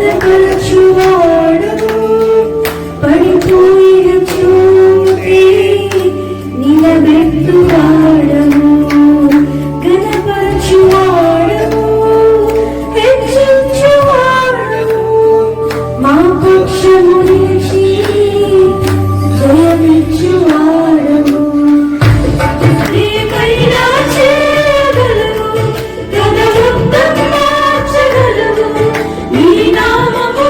గణపరచువాడవు పడిపోయిన చోటే నిలబెట్టువాడవు గణపరచువాడవు హెచ్చించువాడవు మా పక్షము నిలిచి జయమిచ్చువాడవు ఏమైనా చేయగలవు తన ఉత్తమ మార్చగలవు నీ నామము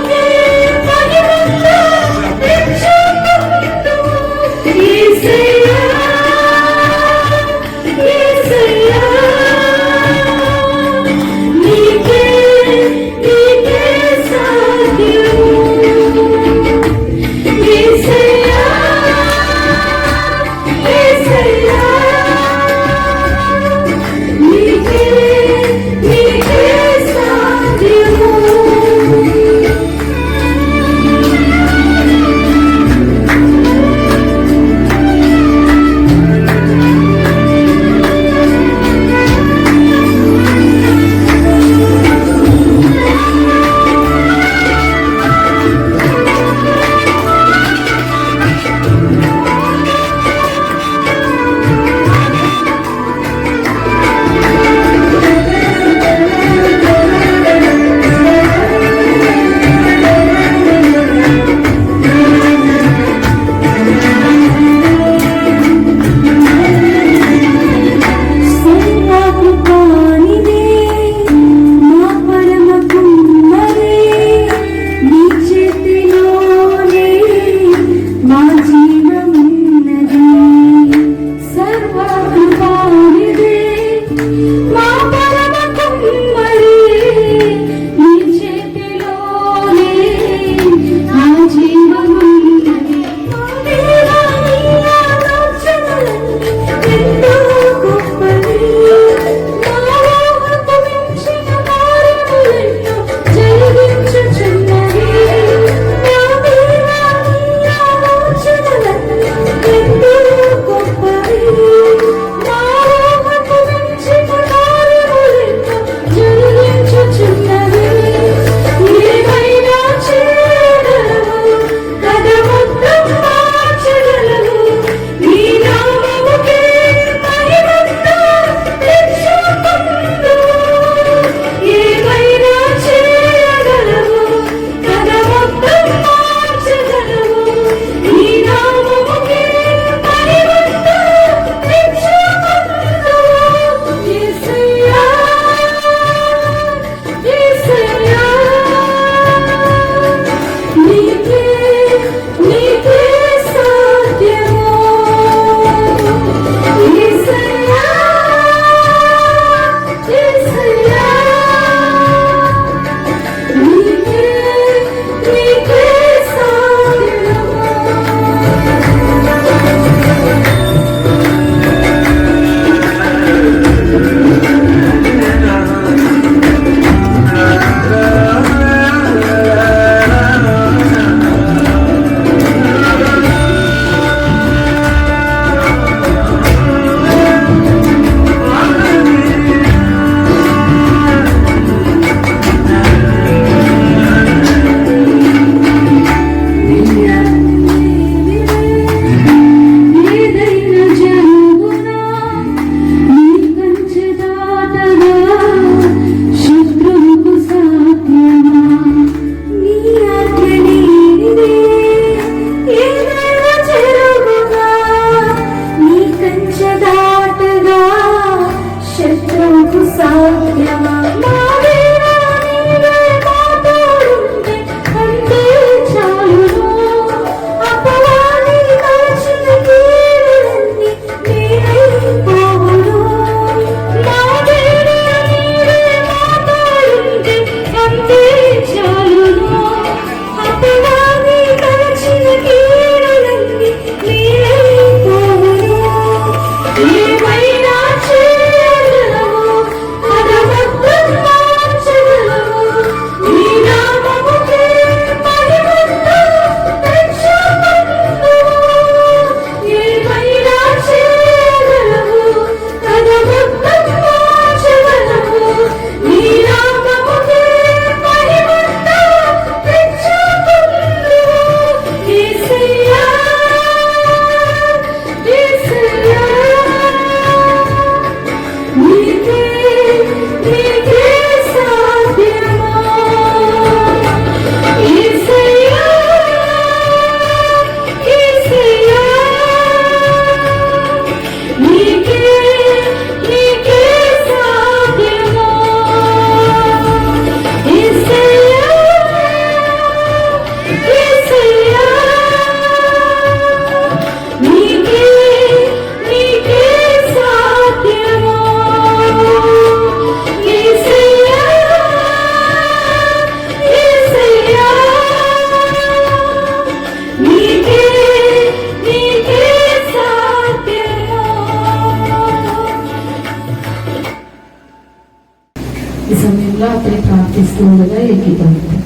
ప్రార్థిస్తుండగా ఏకీభవిస్తాం.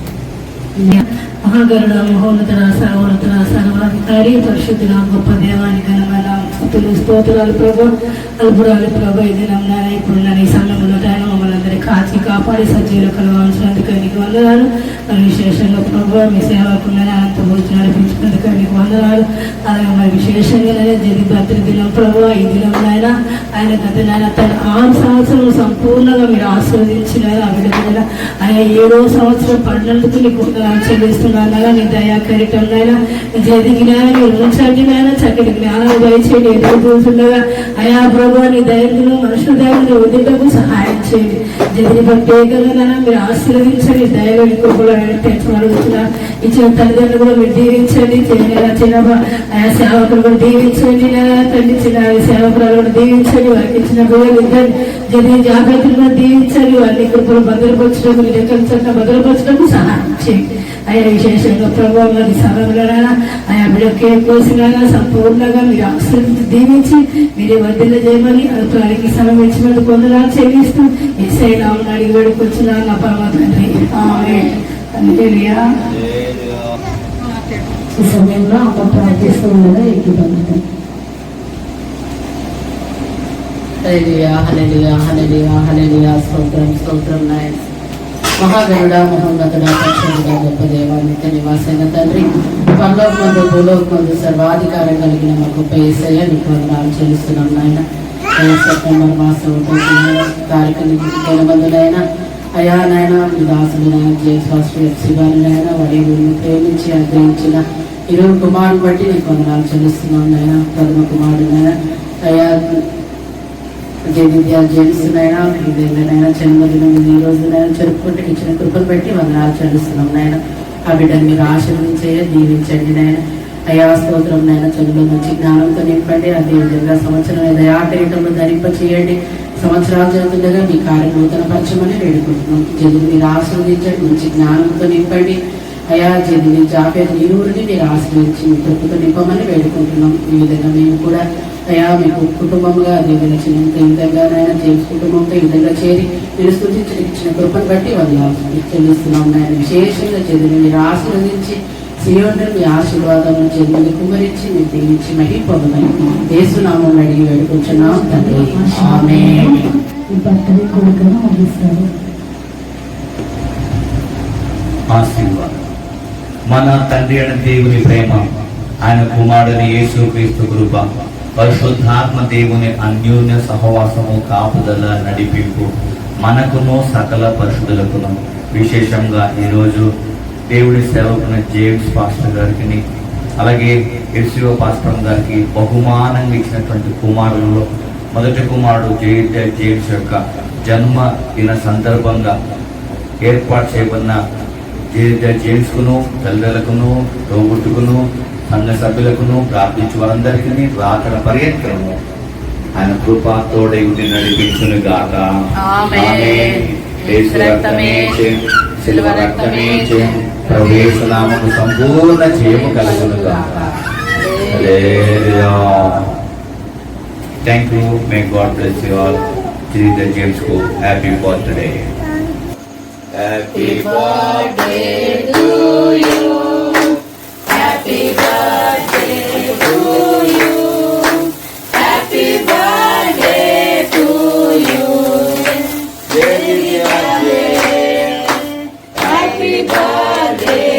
మహాగరుడ మహోన్నతుడ సర్వోన్నతుడ సర్వాధికారి పరిశుద్ధుల గొప్ప దేవానికి ఘనమైన స్తుతులు స్తోత్రాలు ప్రభు అల్పురాలు ప్రభు ఇది నమ్మాను ఇప్పుడు ఈ సమయంలో ఆయన మమ్మల్ని అందరినీ కాచి కాపాడి సజీవులు కలవాల్సినందుకు నీకు వందనాలు. మరి విశేషంగా ప్రభు మీ సేవకున్నది అనంత భోజనం నడిపించినందుకు నీకు వందనాలు. అలాగే మరి విశేషంగా జరి భద్ర దినం ప్రభు ఈ దినం ఆయన గత తన 6 సంవత్సరాలు సంపూర్ణంగా మీరు ఆశీర్వదించినారు. ఆ విధమైన ఆయన 7వ సంవత్సరం పడినందుకు నీకు వందనాలు చెల్లిస్తున్నాను. నీ దయా కరిటం నాయన జది జ్ఞానం మీరు ఉంచండి నాయన చక్కటి జ్ఞానం దయచేయండి. ఎదురు చూస్తుండగా అయా ప్రభు నీ దయను మనుషుల దయని వదిలేటకు సహాయం చేయండి. జదిని ప్రత్యేకంగా మీరు ఆశీర్వదించండి. దయలో ఇంకొకరు అడుగుతున్నారు. ఇచ్చిన తల్లిదండ్రులు కూడా మీరు దీవించండి. చిన్న ఆయా సేవకులు కూడా దీవించండి. తండ్రి చిన్న సేవకురాలు కూడా దీవించండి. వారికి ఇచ్చిన గోలు ఇద్దరు జది జాగ్రత్తలు కూడా దీవించండి. వారిని కృపలు భద్రపరచడం మీరు ఎక్కడ భద్రపరచడానికి సహాయం చేయండి. ఆయా విశేషంగా ప్రభావం వారి సమయంలో ఆయా బిడ్డకే కోసిన సంపూర్ణంగా మీరు ఆశీర్వదించి దీవించి మీరే వర్ధిల్ల చేయమని అభిప్రాయానికి సమయం ఇచ్చినందుకు వందనాలు చెల్లిస్తూ ఎస్ఐ నామని అడిగి వేడుకొచ్చిన నా పరమ తండ్రి ఆమేన్. హల్లెలూయా. ఈ సమయంలో అమ్మ ప్రార్థిస్తుండగా ఏకీభవిస్తాం. హల్లెలూయా హల్లెలూయా హల్లెలూయా హల్లెలూయా. స్తోత్రం స్తోత్రం నాయన. మహాగరుడ మహోన్నతుడ పరిశుద్ధుడ గొప్ప దేవా నిత్య నివాసైన తండ్రి పరలోకమందు భూలోకమందు సర్వాధికారం కలిగిన మా గొప్ప యేసయ్య నీకు వందనాలు చెల్లిస్తున్నాం నాయన. సెప్టెంబర్ మాసం కార్యక్రమం అయా నాయన మీ దాసులు నాయన జేఎస్ గారినైనా వారి గురిని ప్రేమించి అనుగ్రహించిన ఇరువురు కుమారుని బట్టి నీకు వందనాలు చెల్లిస్తున్నాం నాయన. ప్రథమ కుమారుడైనా అయా జేమిస్తున్నైనా ఇదేళ్ళనైనా జన్మదినం ఈ రోజునైనా జరుపుకుంటే ఇచ్చిన కృపను బట్టి వందనాలు చెల్లిస్తున్నాం నాయన. ఆ బిడ్డను మీరు ఆశీర్వదించే దీవించండి నాయన. అయా స్తోత్రం నాయన. చదువులో మంచి జ్ఞానంతో నింపండి. అదేవిధంగా సంవత్సరం దయాకరీటంలో ధరింప చేయండి. సంవత్సరాలు జరుగుతుండగా మీ కార్యం నూతన పరచమని వేడుకుంటున్నాం. జదులు మీరు ఆశీర్వదించండి. మంచి జ్ఞానంతో నింపండి. అయా జదుని జాపేది ఇరువురిని మీరు ఆశీర్వదించి మీ కృపతో నింపమని వేడుకుంటున్నాం. ఈ విధంగా మేము కూడా అయా మీకు కుటుంబంగా దేవుని చిన్నంత ఈ విధంగానైనా జేమ్స్ కుటుంబంతో ఈ విధంగా చేరి మీరు స్థుతించడానికి ఇచ్చిన కృపను బట్టి వందనాలు చెల్లిస్తున్నాం నాయన. విశేషంగా చదివి మీరు ఆశీర్వదించి శ్రీవంతులు మీ ఆశీర్వాదాలను చదివి కుమరించి మీరు దీవించి మహి పొందమని యేసునామం అడిగి వేడుకుంటున్నాం తండ్రి ఆమేన్. ఈ భర్తని కొడుకును ముగిస్తారు. ఆశీర్వాదం. మన తండ్రి అయిన దేవుని ప్రేమ, ఆయన కుమారుని యేసుక్రీస్తు కృప, పరిశుద్ధాత్మ దేవుని అన్యోన్య సహవాసము, కాపుదల, నడిపింపు మనకును సకల పరిశుద్ధులకును, విశేషంగా ఈరోజు దేవుడి సేవకుని జేమ్స్ పాస్టర్ గారికి అలాగే ఎస్సీఓ పాస్టర్ గారికి బహుమానంగా ఇచ్చినటువంటి కుమారులలో మొదటి కుమారుడు జేమ్స్ యొక్క జన్మదిన సందర్భంగా ఏర్పాటు చేయబడిన జేమ్స్కును, తల్లిదండ్రులకును, తోబుట్టుకును, సంఘ సభ్యులకును, ప్రార్థించు వారందరికీ రాకడ పర్యంతరము ఆయన కృప తోడై ఉండి నడిపించును గాక. శిలువ రక్తమే ప్రవేశనామకు సంపూర్ణ జయము కలుగును గాక. Thank you. May God bless you all. James కు happy birthday. Happy birthday to you. Happy birthday to you. Happy birthday to you. Happy birthday.